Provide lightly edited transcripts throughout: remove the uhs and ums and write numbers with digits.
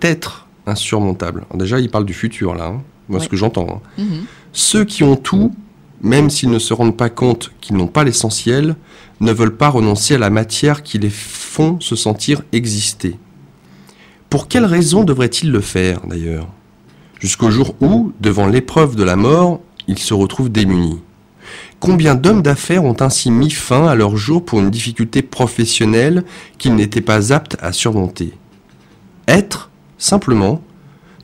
être insurmontable. Alors déjà, il parle du futur, là, hein. Moi, Ouais. ce que j'entends. Hein. Ceux qui ont tout, même s'ils ne se rendent pas compte qu'ils n'ont pas l'essentiel, ne veulent pas renoncer à la matière qui les font se sentir exister. Pour quelle raison devraient-ils le faire, d'ailleurs? Jusqu'au jour où, devant l'épreuve de la mort, ils se retrouvent démunis. Combien d'hommes d'affaires ont ainsi mis fin à leur jour pour une difficulté professionnelle qu'ils n'étaient pas aptes à surmonter? Être, simplement,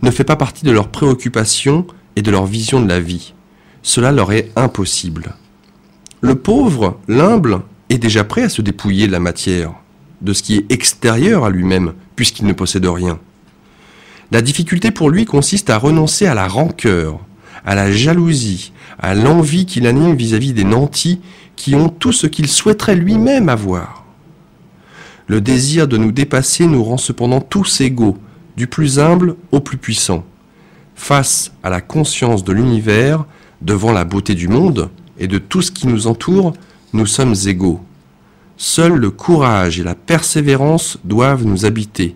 ne fait pas partie de leurs préoccupations et de leur vision de la vie. Cela leur est impossible. Le pauvre, l'humble, est déjà prêt à se dépouiller de la matière, de ce qui est extérieur à lui-même, puisqu'il ne possède rien. La difficulté pour lui consiste à renoncer à la rancœur, à la jalousie, à l'envie qu'il anime vis-à-vis des nantis qui ont tout ce qu'il souhaiterait lui-même avoir. Le désir de nous dépasser nous rend cependant tous égaux, du plus humble au plus puissant. Face à la conscience de l'univers, devant la beauté du monde et de tout ce qui nous entoure, nous sommes égaux. Seul le courage et la persévérance doivent nous habiter,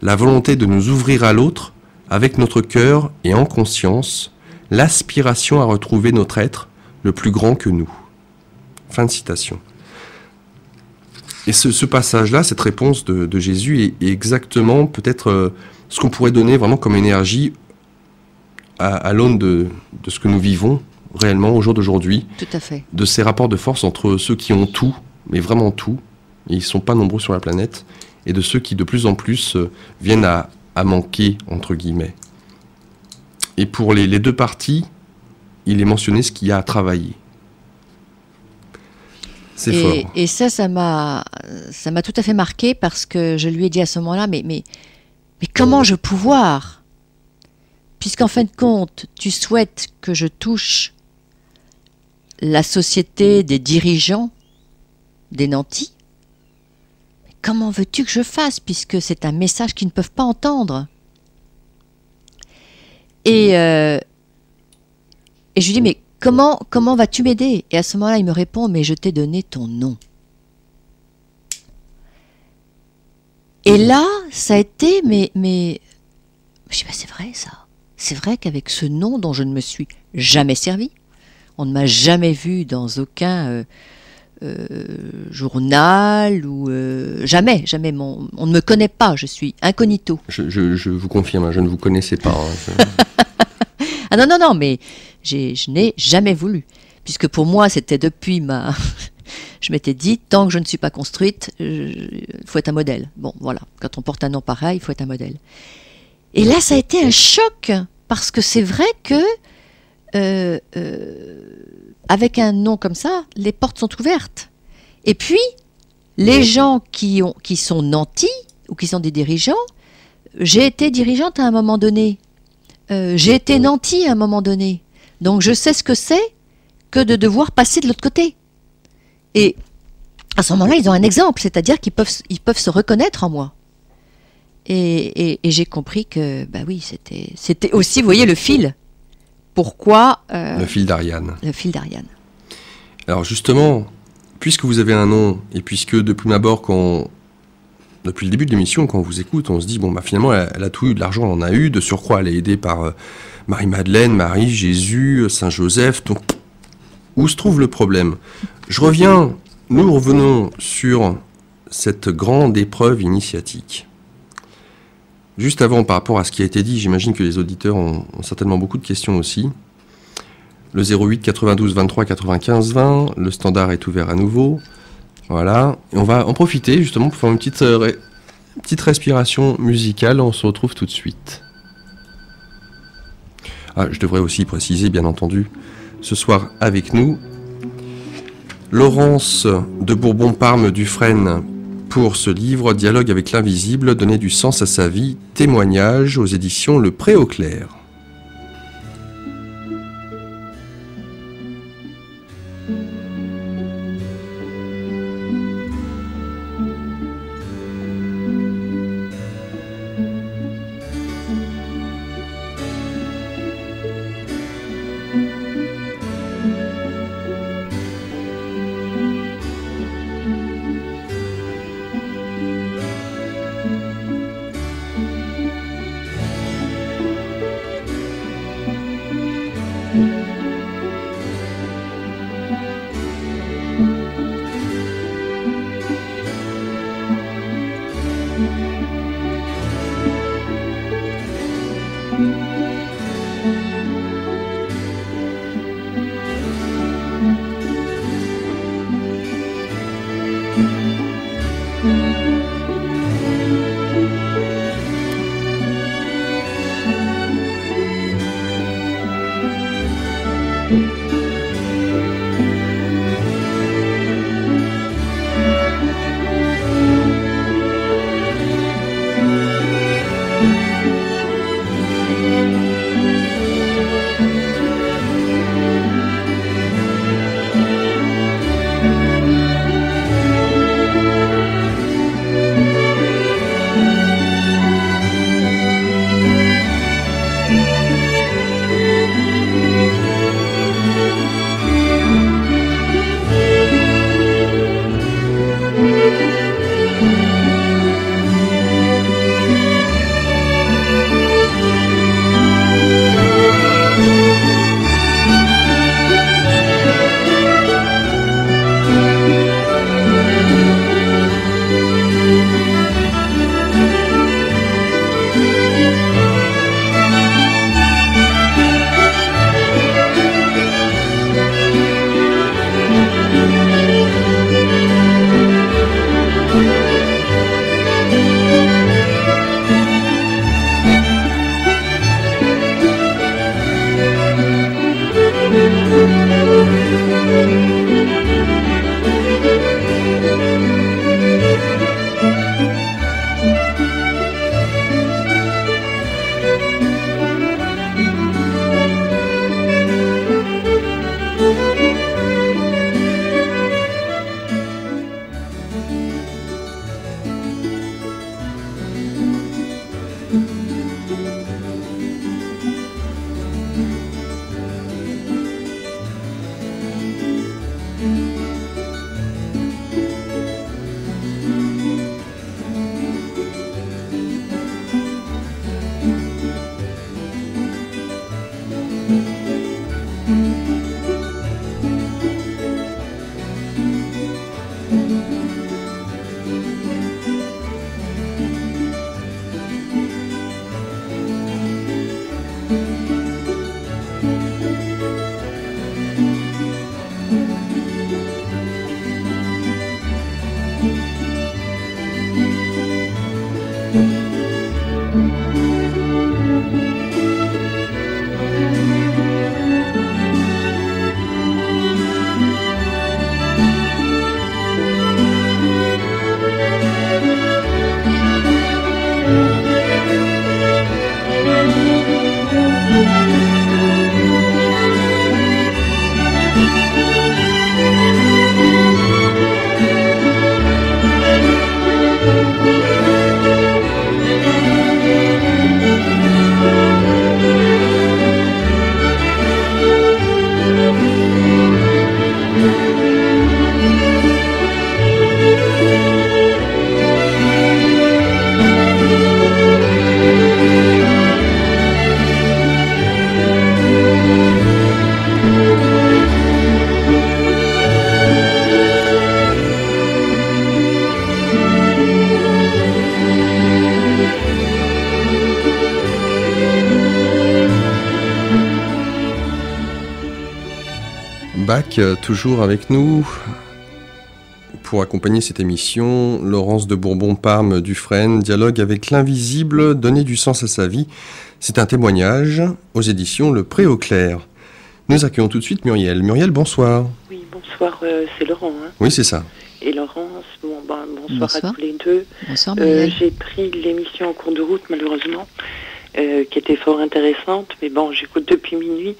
la volonté de nous ouvrir à l'autre, avec notre cœur et en conscience, l'aspiration à retrouver notre être le plus grand que nous. Fin de citation. Et ce passage-là, cette réponse de Jésus est exactement peut-être ce qu'on pourrait donner vraiment comme énergie à l'aune de ce que nous vivons réellement au jour d'aujourd'hui. Tout à fait. De ces rapports de force entre ceux qui ont tout, mais vraiment tout, et ils ne sont pas nombreux sur la planète, et de ceux qui de plus en plus viennent à manquer, entre guillemets. Et pour les deux parties, il est mentionné ce qu'il y a à travailler. C'est fort. Et ça m'a tout à fait marqué parce que je lui ai dit à ce moment-là, mais comment je pouvoir? Puisqu'en fin de compte, tu souhaites que je touche la société des dirigeants, des nantis, mais comment veux-tu que je fasse puisque c'est un message qu'ils ne peuvent pas entendre? Et je lui dis, mais comment vas-tu m'aider? Et à ce moment-là, il me répond, mais je t'ai donné ton nom. Et là, ça a été, mais je dis, bah, c'est vrai ça. C'est vrai qu'avec ce nom dont je ne me suis jamais servi, on ne m'a jamais vu dans aucun journal ou jamais, on ne me connaît pas, je suis incognito. Je vous confirme, je ne vous connaissais pas. Ah non, mais je n'ai jamais voulu. Puisque pour moi, c'était depuis je m'étais dit, tant que je ne suis pas construite, il faut être un modèle. Bon, voilà, quand on porte un nom pareil, il faut être un modèle. Et là, ça a été un choc, parce que c'est vrai que, avec un nom comme ça, les portes sont ouvertes. Et puis, les gens qui sont nantis, ou qui sont des dirigeants, j'ai été dirigeante à un moment donné. J'ai été nanti à un moment donné. Donc je sais ce que c'est que de devoir passer de l'autre côté. Et à ce moment-là, ils ont un exemple, c'est-à-dire qu'ils peuvent se reconnaître en moi. Et j'ai compris que, bah oui, c'était aussi, vous voyez, le fil. Pourquoi le fil d'Ariane. Le fil d'Ariane. Alors justement, puisque vous avez un nom, et puisque depuis d'abord, depuis le début de l'émission, quand on vous écoute, on se dit, bon, bah, finalement, elle a tout eu, de l'argent, elle en a eu, de surcroît, elle est aidée par Marie-Madeleine, Marie, Jésus, Saint-Joseph, donc où se trouve le problème? Nous revenons sur cette grande épreuve initiatique. Juste avant, par rapport à ce qui a été dit, j'imagine que les auditeurs ont certainement beaucoup de questions aussi. Le 08 92 23 95 20, le standard est ouvert à nouveau. Voilà, et on va en profiter justement pour faire une petite respiration musicale. On se retrouve tout de suite. Ah, je devrais aussi préciser, bien entendu, ce soir avec nous, Laurence de Bourbon-Parme-Dufresne pour ce livre « Dialogue avec l'invisible, donner du sens à sa vie, témoignage » aux éditions Le Pré au Clair. Bach, toujours avec nous pour accompagner cette émission. Laurence de Bourbon-Parme Dufresne, dialogue avec l'invisible, donner du sens à sa vie. C'est un témoignage aux éditions Le Pré au Clair. Nous accueillons tout de suite Muriel. Muriel, bonsoir. Oui, bonsoir, c'est Laurent. Hein. Oui, c'est ça. Et Laurence, bonsoir à tous les deux. Bonsoir Muriel. J'ai pris l'émission en cours de route, malheureusement, qui était fort intéressante, mais bon, j'écoute depuis minuit.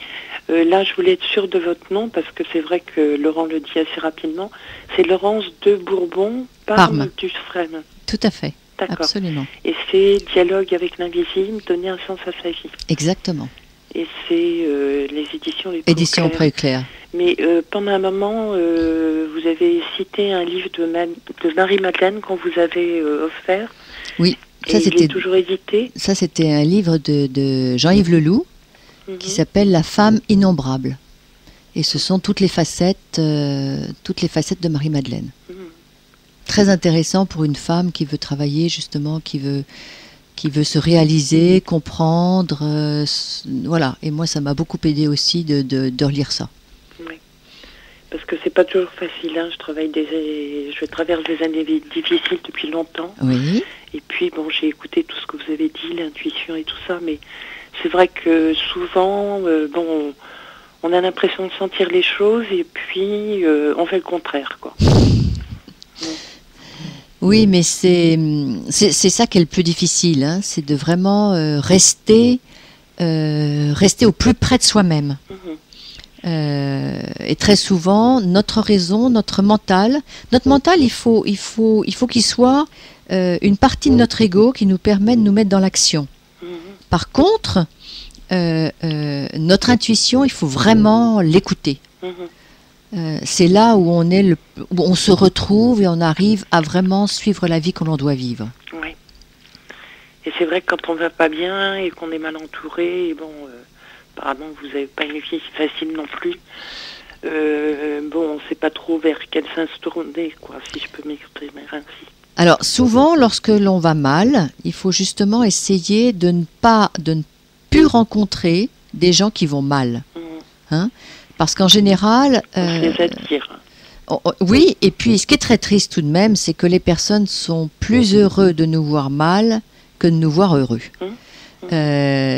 Là, je voulais être sûre de votre nom, parce que c'est vrai que Laurent le dit assez rapidement. C'est Laurence de Bourbon-Parme Dufresne. Tout à fait. D'accord. Absolument. Et c'est Dialogue avec l'invisible, donner un sens à sa vie. Exactement. Et c'est les éditions Les Édition au Pré Clair. Mais pendant un moment, vous avez cité un livre de Marie-Madeleine qu'on vous avait offert. Oui. Ça, il est toujours édité. Ça, c'était un livre de Jean-Yves Leloup qui s'appelle La femme innombrable. Et ce sont toutes les facettes de Marie-Madeleine. Très intéressant pour une femme qui veut travailler, justement, qui veut qui veut se réaliser, comprendre, voilà. Et moi, ça m'a beaucoup aidé aussi de relire ça. Oui. Parce que c'est pas toujours facile, hein. Je traverse des années difficiles depuis longtemps. Oui. Et puis, bon, j'ai écouté tout ce que vous avez dit, l'intuition et tout ça, mais c'est vrai que souvent, on a l'impression de sentir les choses et puis on fait le contraire, quoi. Oui, mais c'est ça qui est le plus difficile, hein, c'est de vraiment rester au plus près de soi-même. Et très souvent, notre raison, notre mental, il faut qu'il soit une partie de notre ego qui nous permet de nous mettre dans l'action. Par contre, notre intuition, il faut vraiment l'écouter. C'est là où où on se retrouve et on arrive à vraiment suivre la vie que l'on doit vivre. Oui. Et c'est vrai que quand on va pas bien et qu'on est mal entouré, et apparemment vous n'avez pas une vie facile non plus. On ne sait pas trop vers quel sens se tourner, quoi, si je peux m'exprimer ainsi. Alors souvent, lorsque l'on va mal, il faut justement essayer de ne plus rencontrer des gens qui vont mal. Hein? Parce qu'en général... on les attire. Oui, et puis ce qui est très triste tout de même, c'est que les personnes sont plus heureux de nous voir mal que de nous voir heureux.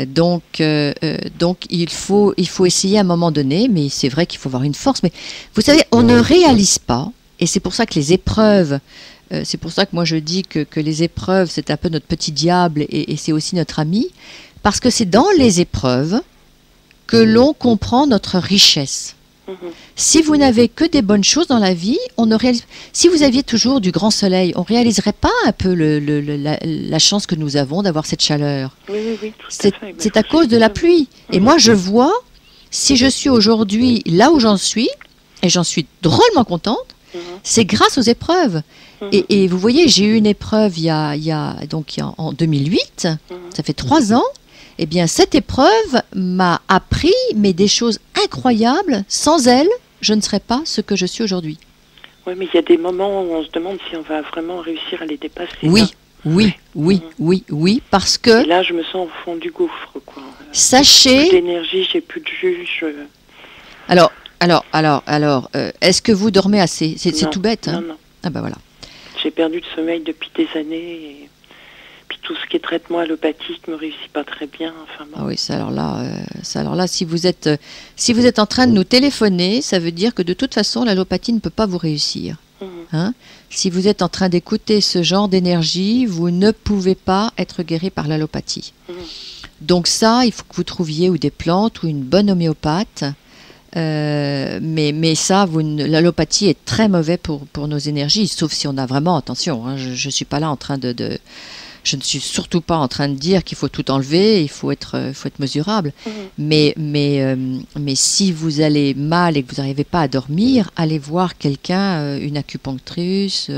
Donc il faut essayer à un moment donné, mais c'est vrai qu'il faut avoir une force. Mais vous savez, on ne réalise pas, et c'est pour ça que les épreuves, c'est pour ça que moi je dis que les épreuves, c'est un peu notre petit diable et c'est aussi notre ami, parce que c'est dans les épreuves que l'on comprend notre richesse. Si vous n'avez que des bonnes choses dans la vie, on ne réalise. Si vous aviez toujours du grand soleil, on ne réaliserait pas un peu la chance que nous avons d'avoir cette chaleur. Oui, tout c'est, à fait. c'est à cause de la pluie. Et moi, je vois, si je suis aujourd'hui là où j'en suis, et j'en suis drôlement contente, c'est grâce aux épreuves. Et vous voyez, j'ai eu une épreuve en 2008, ça fait 3 ans. Eh bien, cette épreuve m'a appris des choses incroyables. Sans elle, je ne serais pas ce que je suis aujourd'hui. Oui, mais il y a des moments où on se demande si on va vraiment réussir à les dépasser. Oui, parce que... Et là, je me sens au fond du gouffre, quoi. Sachez... J'ai plus d'énergie, j'ai plus de jus. Alors, est-ce que vous dormez assez? C'est tout bête, hein? Non. Ah ben voilà. J'ai perdu le sommeil depuis des années et... tout ce qui est traitement allopathique ne me réussit pas très bien. Enfin, bon. Ah oui, alors là, si vous êtes en train de nous téléphoner, ça veut dire que de toute façon, l'allopathie ne peut pas vous réussir. Hein? Si vous êtes en train d'écouter ce genre d'énergie, vous ne pouvez pas être guéri par l'allopathie. Donc ça, il faut que vous trouviez ou des plantes ou une bonne homéopathe. Mais ça, l'allopathie est très mauvais pour nos énergies, sauf si on a vraiment, attention, hein, je ne suis pas là en train je ne suis surtout pas en train de dire qu'il faut tout enlever, il faut être mesurable. Mais si vous allez mal et que vous n'arrivez pas à dormir, allez voir quelqu'un, une acupunctrice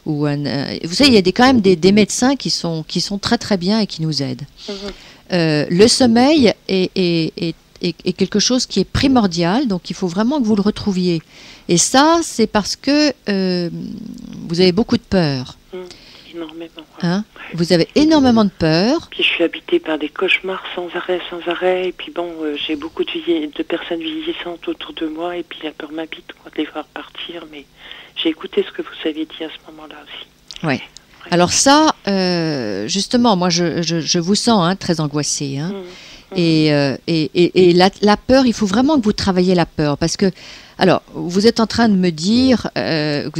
ou vous savez, il y a quand même des médecins qui sont très très bien et qui nous aident. Le sommeil est quelque chose qui est primordial, donc il faut vraiment que vous le retrouviez. Et ça, c'est parce que vous avez beaucoup de peur. Énormément. Hein? Vous avez énormément de peur. Puis je suis habitée par des cauchemars sans arrêt. Et puis j'ai beaucoup de personnes vieillissantes autour de moi. Et puis la peur m'habite, de les voir partir. Mais j'ai écouté ce que vous aviez dit à ce moment-là aussi. Ouais. Alors ça, justement, moi je vous sens très angoissée. Hein. Et la peur, il faut vraiment que vous travailliez la peur. Parce que, alors, vous êtes en train de me dire que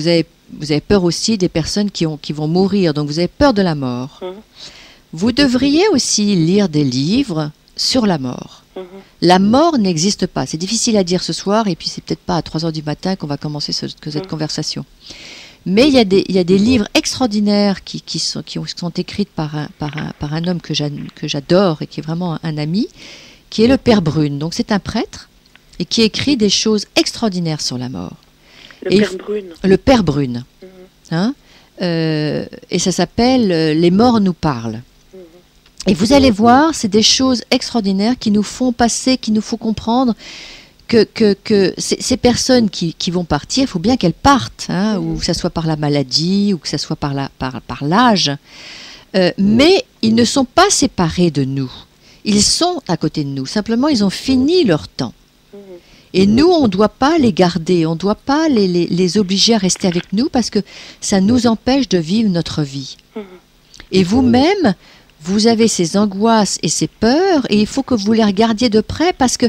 vous avez peur aussi des personnes qui vont mourir, donc vous avez peur de la mort. Vous devriez aussi lire des livres sur la mort. La mort n'existe pas. C'est difficile à dire ce soir, et puis c'est peut-être pas à 3h du matin qu'on va commencer cette conversation. Mais il y a des livres extraordinaires qui sont écrits par un homme que j'adore et qui est vraiment un ami, qui est le Père Brune. Donc c'est un prêtre et qui écrit des choses extraordinaires sur la mort. Le Père Brune. Hein? Et ça s'appelle Les morts nous parlent. Et vous allez voir, c'est des choses extraordinaires qui nous font passer, qui nous font comprendre que ces personnes qui vont partir, il faut bien qu'elles partent, hein, ou que ce soit par la maladie, ou que ce soit par l'âge. Mais ils ne sont pas séparés de nous. Ils sont à côté de nous. Simplement, ils ont fini leur temps. Et nous, on ne doit pas les garder, on ne doit pas les obliger à rester avec nous parce que ça nous empêche de vivre notre vie. Et vous-même, vous avez ces angoisses et ces peurs et il faut que vous les regardiez de près parce que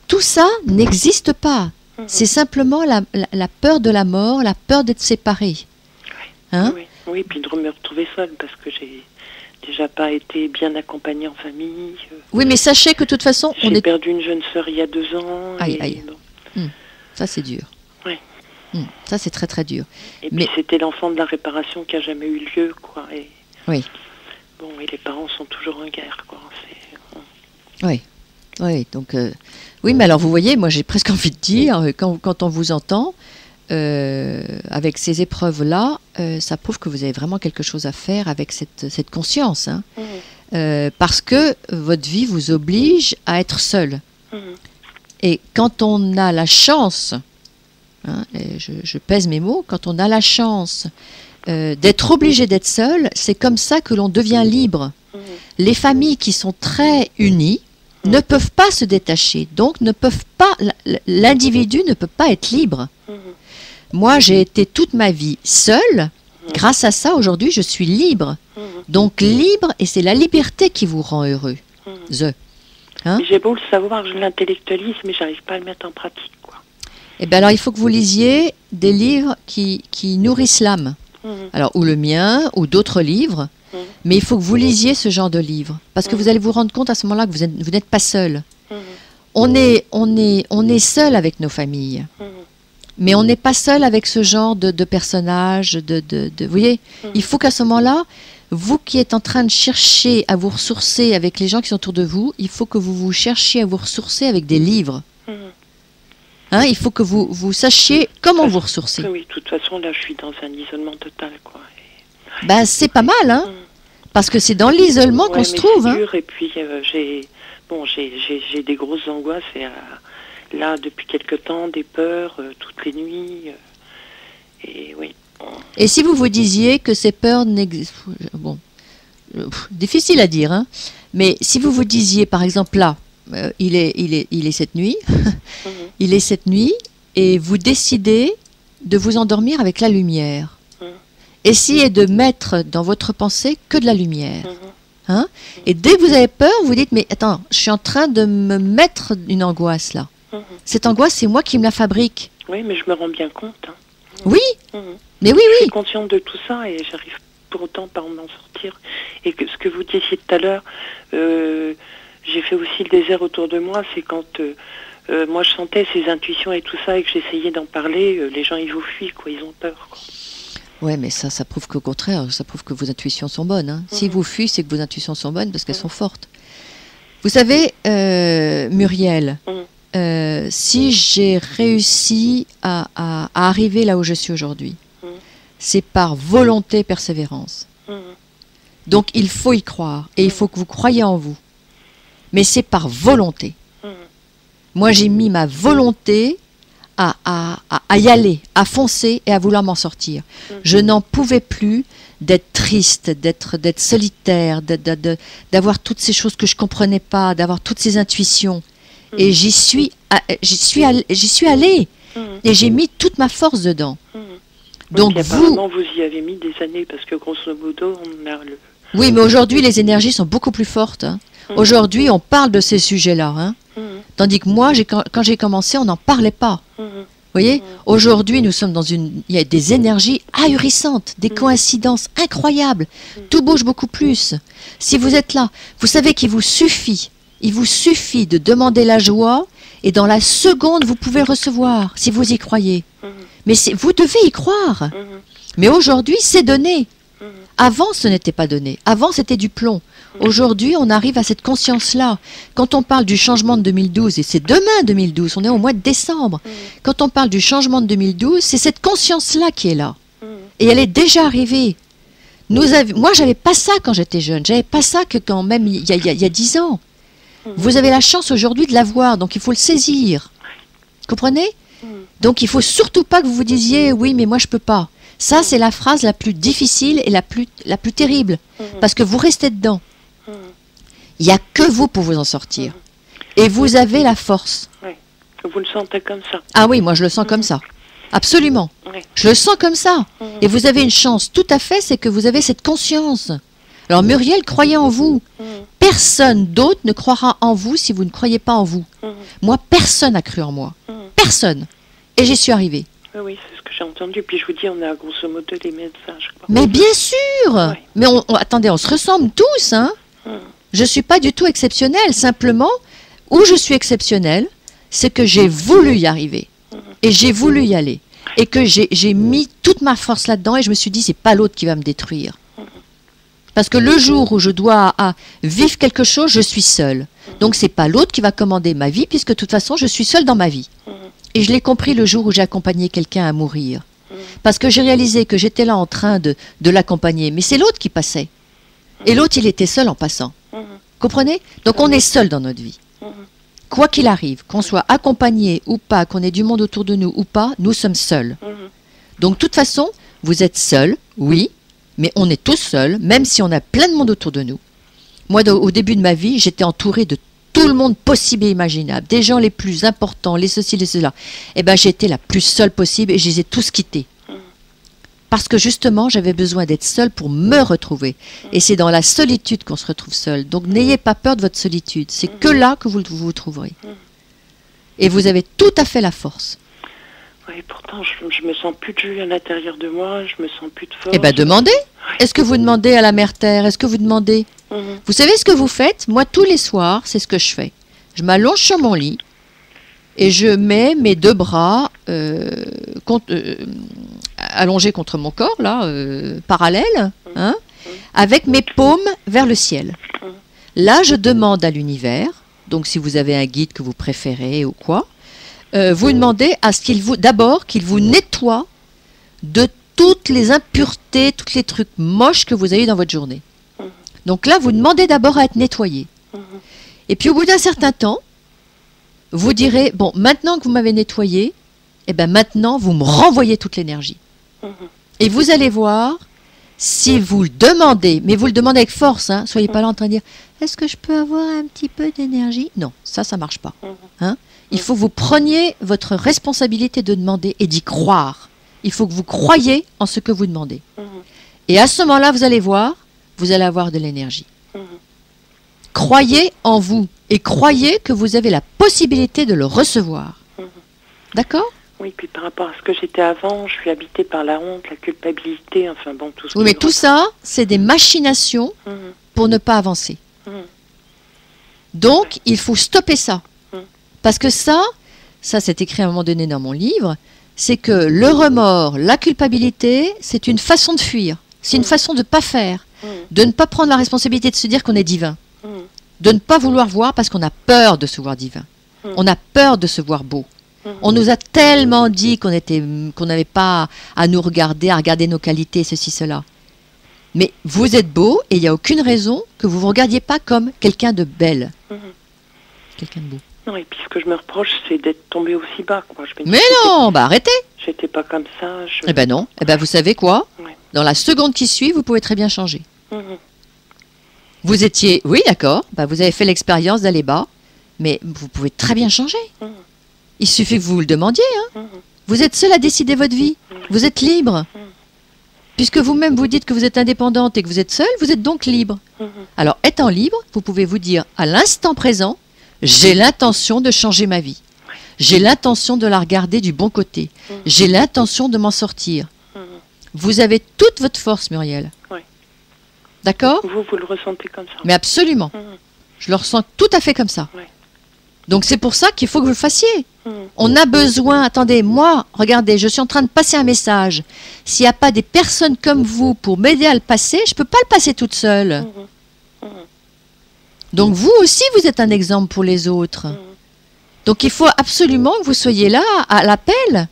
tout ça n'existe pas. C'est simplement la peur de la mort, la peur d'être séparé. Hein? Oui, puis de me retrouver seule parce que j'ai déjà pas été bien accompagnée en famille. Oui, mais sachez que de toute façon, j'ai perdu une jeune sœur il y a 2 ans. Aïe, aïe. Bon. Ça, c'est dur. Oui. Ça, c'est très, très dur. Et puis, c'était l'enfant de la réparation qui a jamais eu lieu, quoi. Et... Oui. Bon, et les parents sont toujours en guerre, quoi. Oui. Oui, donc... Oui, mais alors, vous voyez, moi, j'ai presque envie de dire, quand on vous entend... avec ces épreuves-là, ça prouve que vous avez vraiment quelque chose à faire avec cette conscience. Hein. Parce que votre vie vous oblige à être seul. Et quand on a la chance, hein, et je pèse mes mots, quand on a la chance d'être obligé d'être seul, c'est comme ça que l'on devient libre. Les familles qui sont très unies ne peuvent pas se détacher, donc ne peuvent pas, l'individu ne peut pas être libre. Moi, j'ai été toute ma vie seule. Grâce à ça, aujourd'hui, je suis libre. Donc, libre, et c'est la liberté qui vous rend heureux. Hein? J'ai beau le savoir, je l'intellectualise, mais j'arrive pas à le mettre en pratique, quoi. Eh bien, alors, il faut que vous lisiez des livres qui nourrissent l'âme. Alors, ou le mien, ou d'autres livres. Mais il faut que vous lisiez ce genre de livres. Parce que vous allez vous rendre compte à ce moment-là que vous n'êtes pas seul. On est seul avec nos familles. Mais on n'est pas seul avec ce genre de personnages, vous voyez, il faut qu'à ce moment-là, vous qui êtes en train de chercher à vous ressourcer avec les gens qui sont autour de vous, il faut que vous cherchiez à vous ressourcer avec des livres. Hein, il faut que vous sachiez comment vous ressourcer. Oui, de toute façon, là, je suis dans un isolement total, quoi. Ben, c'est pas mal, hein, parce que c'est dans l'isolement qu'on se trouve. C'est dur, et puis j'ai des grosses angoisses et... Là, depuis quelque temps, des peurs toutes les nuits. Et oui. Et si vous vous disiez que ces peurs n'existent... Bon, difficile à dire, hein. Mais si vous vous disiez, par exemple, là, il est cette nuit, il est cette nuit, et vous décidez de vous endormir avec la lumière. Essayez de mettre dans votre pensée que de la lumière. Hein. Et dès que vous avez peur, vous dites, mais attends, je suis en train de me mettre une angoisse, là. Cette angoisse, c'est moi qui me la fabrique. Oui, mais je me rends bien compte. Hein. Oui, mais oui. Je suis consciente de tout ça et j'arrive pour autant pas à m'en sortir. Et que ce que vous disiez tout à l'heure, j'ai fait aussi le désert autour de moi, c'est quand moi je sentais ces intuitions et tout ça et que j'essayais d'en parler, les gens ils vous fuient, quoi, ils ont peur, quoi. Ouais, mais ça prouve qu'au contraire, ça prouve que vos intuitions sont bonnes. Hein. Si vous fuient, c'est que vos intuitions sont bonnes parce qu'elles sont fortes. Vous savez, Muriel, si j'ai réussi à arriver là où je suis aujourd'hui, c'est par volonté, persévérance. Donc il faut y croire et il faut que vous croyiez en vous. Mais c'est par volonté. Moi j'ai mis ma volonté à y aller, à foncer et à vouloir m'en sortir. Je n'en pouvais plus d'être triste, d'être solitaire, d'avoir toutes ces choses que je ne comprenais pas, d'avoir toutes ces intuitions. Et j'y suis allée. Et j'ai mis toute ma force dedans. Donc apparemment, vous y avez mis des années, parce que grosso modo, on a le... Oui, mais aujourd'hui, les énergies sont beaucoup plus fortes. Hein. Aujourd'hui, on parle de ces sujets-là. Hein. Tandis que moi, quand j'ai commencé, on n'en parlait pas. Vous voyez, aujourd'hui, nous sommes il y a des énergies ahurissantes, des coïncidences incroyables. Tout bouge beaucoup plus. Si vous êtes là, vous savez qu'il vous suffit de demander la joie et dans la seconde, vous pouvez le recevoir, si vous y croyez. Mais vous devez y croire. Mais aujourd'hui, c'est donné. Avant, ce n'était pas donné. Avant, c'était du plomb. Aujourd'hui, on arrive à cette conscience-là. Quand on parle du changement de 2012, et c'est demain 2012, on est au mois de décembre. Quand on parle du changement de 2012, c'est cette conscience-là qui est là. Et elle est déjà arrivée. Moi, j'avais pas ça quand j'étais jeune. J'avais pas ça que quand même il y a 10 ans. Vous avez la chance aujourd'hui de l'avoir, donc il faut le saisir. Comprenez ? Donc il faut surtout pas que vous vous disiez « oui, mais moi je peux pas ». Ça, c'est la phrase la plus difficile et la plus terrible. Parce que vous restez dedans. Il n'y a que vous pour vous en sortir. Et vous avez la force. Oui. Vous le sentez comme ça. Ah oui, moi je le sens comme ça. Absolument. Oui. Je le sens comme ça. Et vous avez une chance tout à fait, c'est que vous avez cette conscience. Alors Muriel, croyez en vous. Personne d'autre ne croira en vous si vous ne croyez pas en vous. Moi, personne n'a cru en moi. Personne. Et j'y suis arrivée. Oui, oui, c'est ce que j'ai entendu. Puis je vous dis, on a grosso modo les messages. Mais bien sûr. Ouais. Mais attendez, on se ressemble tous, hein. Je ne suis pas du tout exceptionnelle. Simplement, où je suis exceptionnelle, c'est que j'ai voulu y arriver. Et j'ai voulu y aller. Et que j'ai mis toute ma force là-dedans et je me suis dit, c'est pas l'autre qui va me détruire. Parce que le jour où je dois vivre quelque chose, je suis seule. Donc c'est pas l'autre qui va commander ma vie, puisque de toute façon, je suis seule dans ma vie. Et je l'ai compris le jour où j'ai accompagné quelqu'un à mourir. Parce que j'ai réalisé que j'étais là en train de l'accompagner. Mais c'est l'autre qui passait. Et l'autre, il était seul en passant. Comprenez? Donc on est seul dans notre vie. Quoi qu'il arrive, qu'on soit accompagné ou pas, qu'on ait du monde autour de nous ou pas, nous sommes seuls. Donc de toute façon, vous êtes seul, oui, mais on est tous seuls, même si on a plein de monde autour de nous. Moi, au début de ma vie, j'étais entourée de tout le monde possible et imaginable, des gens les plus importants, les ceci, les cela. Eh bien, j'étais la plus seule possible et je les ai tous quittés. Parce que justement, j'avais besoin d'être seule pour me retrouver. Et c'est dans la solitude qu'on se retrouve seul. Donc n'ayez pas peur de votre solitude. C'est que là que vous trouverez. Et vous avez tout à fait la force. Oui, pourtant, je me sens plus de jus à l'intérieur de moi, je me sens plus de force. Eh bien, demandez. Est-ce que vous demandez à la Mère Terre? Est-ce que vous demandez? Vous savez ce que vous faites? Moi, tous les soirs, c'est ce que je fais. Je m'allonge sur mon lit et je mets mes deux bras allongés contre mon corps, là, parallèles, hein, avec mes paumes vers le ciel. Là, je demande à l'univers, donc si vous avez un guide que vous préférez ou quoi, vous demandez à ce d'abord qu'il vous nettoie de toutes les impuretés, tous les trucs moches que vous avez dans votre journée. Donc là, vous demandez d'abord à être nettoyé. Et puis au bout d'un certain temps, vous direz, bon, maintenant que vous m'avez nettoyé, eh ben maintenant, vous me renvoyez toute l'énergie. Et vous allez voir, si vous le demandez, mais vous le demandez avec force, hein, soyez pas là en train de dire, est-ce que je peux avoir un petit peu d'énergie? Non, ça marche pas. Hein. Il faut que vous preniez votre responsabilité de demander et d'y croire. Il faut que vous croyiez en ce que vous demandez. Et à ce moment-là, vous allez voir, vous allez avoir de l'énergie. Croyez en vous et croyez que vous avez la possibilité de le recevoir. D'accord? Oui, puis par rapport à ce que j'étais avant, je suis habitée par la honte, la culpabilité, enfin bon, tout ce Oui, mais tout ça, c'est des machinations pour ne pas avancer. Donc, il faut stopper ça. Parce que ça c'est écrit à un moment donné dans mon livre, c'est que le remords, la culpabilité, c'est une façon de fuir. C'est une façon de ne pas faire, de ne pas prendre la responsabilité de se dire qu'on est divin, de ne pas vouloir voir parce qu'on a peur de se voir divin. On a peur de se voir beau. On nous a tellement dit qu'on n'avait pas à nous regarder, à regarder nos qualités, ceci, cela. Mais vous êtes beau et il n'y a aucune raison que vous ne vous regardiez pas comme quelqu'un de belle. Quelqu'un de beau. Non, et puis ce que je me reproche, c'est d'être tombée aussi bas, quoi. Mais non, bah arrêtez. J'étais pas comme ça. Eh ben non. Eh ben vous savez quoi? Ouais. Dans la seconde qui suit, vous pouvez très bien changer. Vous étiez... Oui, d'accord. Bah, vous avez fait l'expérience d'aller bas, mais vous pouvez très bien changer. Il suffit que vous le demandiez. Hein. Vous êtes seul à décider votre vie. Vous êtes libre. Puisque vous-même vous dites que vous êtes indépendante et que vous êtes seule, vous êtes donc libre. Alors, étant libre, vous pouvez vous dire à l'instant présent, j'ai l'intention de changer ma vie. J'ai l'intention de la regarder du bon côté. J'ai l'intention de m'en sortir. Vous avez toute votre force, Muriel. D'accord? Vous le ressentez comme ça? Mais absolument. Je le ressens tout à fait comme ça. Donc c'est pour ça qu'il faut que vous le fassiez. On a besoin, attendez, moi, regardez, je suis en train de passer un message. S'il n'y a pas des personnes comme vous pour m'aider à le passer, je ne peux pas le passer toute seule. Donc vous aussi, vous êtes un exemple pour les autres. Donc il faut absolument que vous soyez là, à l'appel.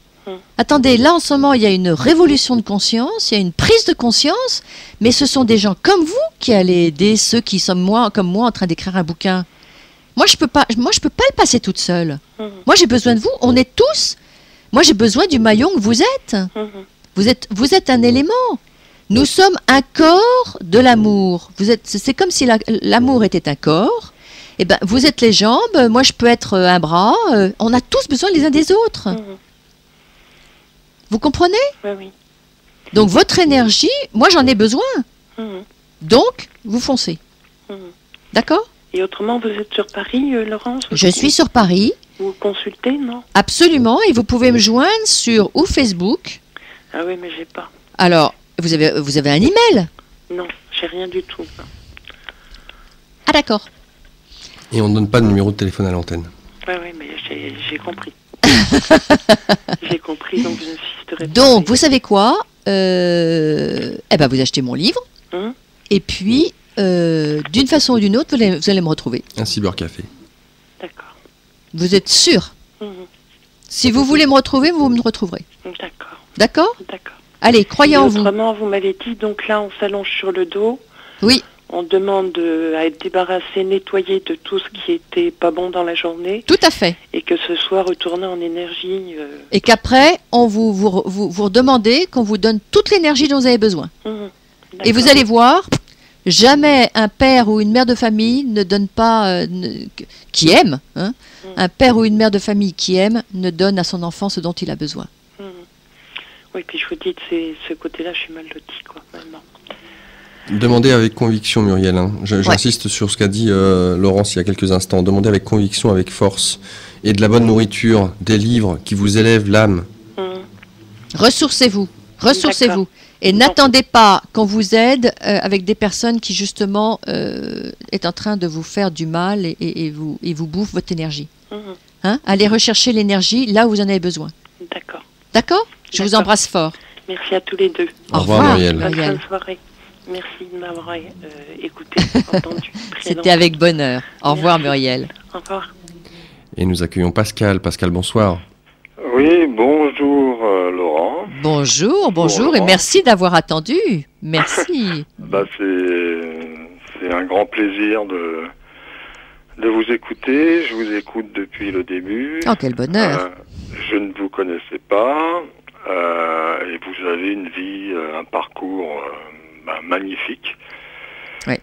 Attendez, là en ce moment, il y a une révolution de conscience, il y a une prise de conscience, mais ce sont des gens comme vous qui allez aider ceux qui sont comme moi en train d'écrire un bouquin. Moi, je peux pas le passer toute seule. Moi, j'ai besoin de vous. On est tous. Moi, j'ai besoin du maillon que vous êtes. Vous Vous êtes un élément. Nous sommes un corps de l'amour. C'est comme si l'amour était un corps. Eh ben, vous êtes les jambes, moi je peux être un bras. On a tous besoin les uns des autres. Vous comprenez? Oui, oui. Donc votre énergie, moi j'en ai besoin. Donc, vous foncez. D'accord? Et autrement, vous êtes sur Paris, Laurence? Je suis sur Paris. Vous consultez, non? Absolument. Et vous pouvez me joindre sur ou Facebook. Ah oui, mais j'ai pas. Alors, vous avez un email? Non, j'ai rien du tout. Non. Ah d'accord. Et on ne donne pas de numéro de téléphone à l'antenne. Oui, oui, mais j'ai compris. J'ai compris, donc je n'insisterai pas. Donc, vous savez quoi? Eh ben, vous achetez mon livre. Et puis, d'une façon ou d'une autre, vous allez me retrouver. Un cybercafé. D'accord. Vous êtes sûr? Si vous voulez me retrouver, vous me retrouverez. D'accord. D'accord? D'accord. Allez, croyez en vous. Autrement, vous m'avez dit, donc là, on s'allonge sur le dos. Oui. On demande à être débarrassé, nettoyé de tout ce qui était pas bon dans la journée. Tout à fait. Et que ce soit retourné en énergie. Et qu'après, on vous redemandez qu'on vous donne toute l'énergie dont vous avez besoin. Et vous allez voir, jamais un père ou une mère de famille ne donne pas, qui aime, hein, un père ou une mère de famille qui aime ne donne à son enfant ce dont il a besoin. Oui, puis je vous dis, de ce côté-là, je suis mal lotie, quoi, vraiment. Demandez avec conviction, Muriel. Hein. J'insiste sur ce qu'a dit Laurence il y a quelques instants. Demandez avec conviction, avec force. Et de la bonne nourriture, des livres qui vous élèvent l'âme. Ressourcez-vous. Ressourcez-vous. Et n'attendez pas qu'on vous aide avec des personnes qui, justement, est en train de vous faire du mal et vous bouffent votre énergie. Hein? Allez rechercher l'énergie là où vous en avez besoin. D'accord. D'accord? Je vous embrasse fort. Merci à tous les deux. Au revoir, Muriel. Bonne soirée. Merci de m'avoir écouté, entendu. C'était avec bonheur. Au revoir, Muriel. Au revoir. Et nous accueillons Pascal. Pascal, bonsoir. Oui, bonjour Laurent. Bonjour et merci d'avoir attendu. Merci. C'est un grand plaisir de vous écouter. Je vous écoute depuis le début. Oh, quel bonheur. Je ne vous connaissais pas et vous avez une vie, un parcours magnifique. Oui.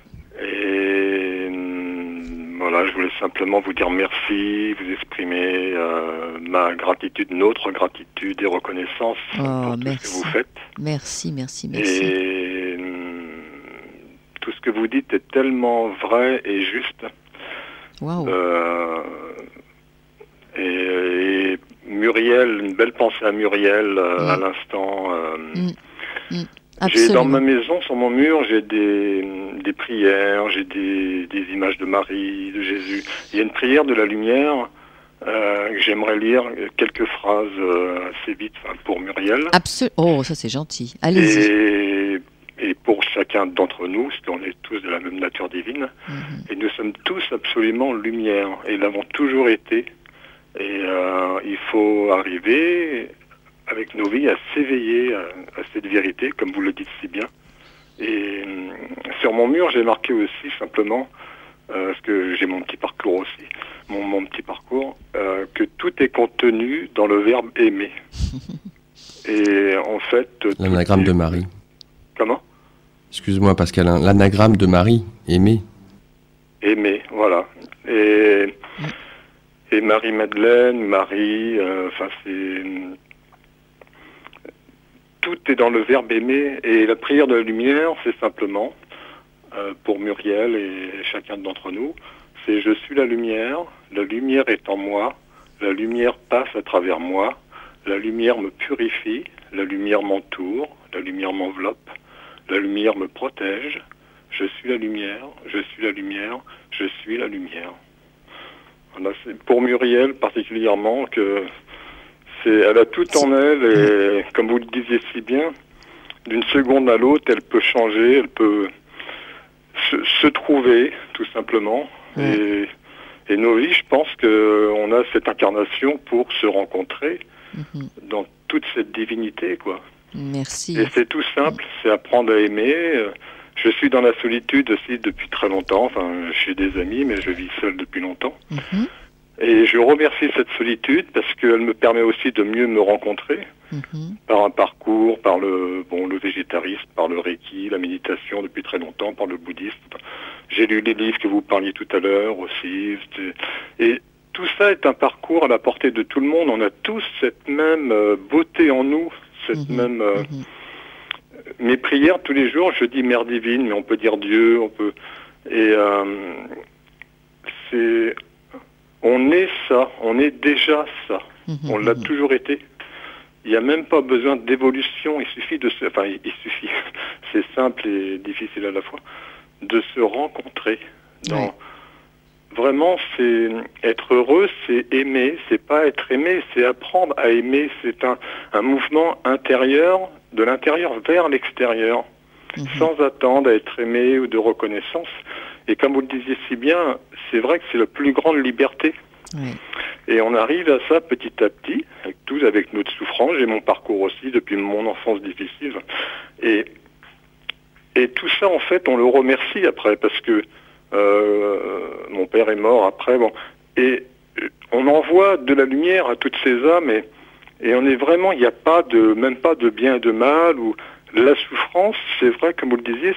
Et voilà, je voulais simplement vous dire merci, vous exprimer ma gratitude, notre gratitude et reconnaissance pour tout ce que vous faites. Merci. Et tout ce que vous dites est tellement vrai et juste. Waouh. Et Muriel, une belle pensée à Muriel à l'instant. J'ai dans ma maison, sur mon mur, j'ai des prières, j'ai des images de Marie, de Jésus. Il y a une prière de la lumière que j'aimerais lire quelques phrases assez vite pour Muriel. Oh, ça c'est gentil. Allez-y. Et pour chacun d'entre nous, parce qu'on est tous de la même nature divine, et nous sommes tous absolument lumière, et l'avons toujours été. Et il faut arriver avec nos vies à s'éveiller à cette vérité, comme vous le dites si bien. Et sur mon mur, j'ai marqué aussi simplement, parce que j'ai mon petit parcours aussi, mon petit parcours, que tout est contenu dans le verbe aimer. Et en fait... L'anagramme de Marie. Comment? Excuse-moi Pascal, l'anagramme de Marie, aimer. Aimer, voilà. Et Marie-Madeleine, Marie, tout est dans le verbe aimer. Et la prière de la lumière, c'est simplement, pour Muriel et chacun d'entre nous, c'est « Je suis la lumière est en moi, la lumière passe à travers moi, la lumière me purifie, la lumière m'entoure, la lumière m'enveloppe, la lumière me protège, je suis la lumière, je suis la lumière, je suis la lumière ». Voilà, c'est pour Muriel particulièrement que elle a tout en elle et comme vous le disiez si bien, d'une seconde à l'autre, elle peut changer, elle peut se trouver tout simplement. Et nos vies, je pense qu'on a cette incarnation pour se rencontrer dans toute cette divinité, quoi. Merci. Et c'est tout simple, c'est apprendre à aimer. Je suis dans la solitude aussi depuis très longtemps. Enfin, j'ai des amis, mais je vis seul depuis longtemps. Et je remercie cette solitude parce qu'elle me permet aussi de mieux me rencontrer par un parcours, par le végétarisme, par le reiki, la méditation depuis très longtemps, par le bouddhisme. J'ai lu les livres que vous parliez tout à l'heure aussi. Et tout ça est un parcours à la portée de tout le monde. On a tous cette même beauté en nous, cette même... mes prières tous les jours, je dis Mère divine, mais on peut dire Dieu, on peut... Et on est ça, on est déjà ça. On l'a toujours été. Il n'y a même pas besoin d'évolution, il suffit de se... Enfin, il suffit, c'est simple et difficile à la fois, de se rencontrer. Vraiment, c'est être heureux, c'est aimer, c'est pas être aimé, c'est apprendre à aimer. C'est un mouvement intérieur, de l'intérieur vers l'extérieur, sans attendre à être aimé ou de reconnaissance. Et comme vous le disiez si bien, c'est vrai que c'est la plus grande liberté. Et on arrive à ça petit à petit, avec notre souffrance. J'ai mon parcours aussi depuis mon enfance difficile. Et tout ça, en fait, on le remercie après, parce que mon père est mort après. Bon, et on envoie de la lumière à toutes ces âmes, et on est vraiment, il n'y a pas même pas de bien et de mal, ou la souffrance, c'est vrai, comme vous le disiez,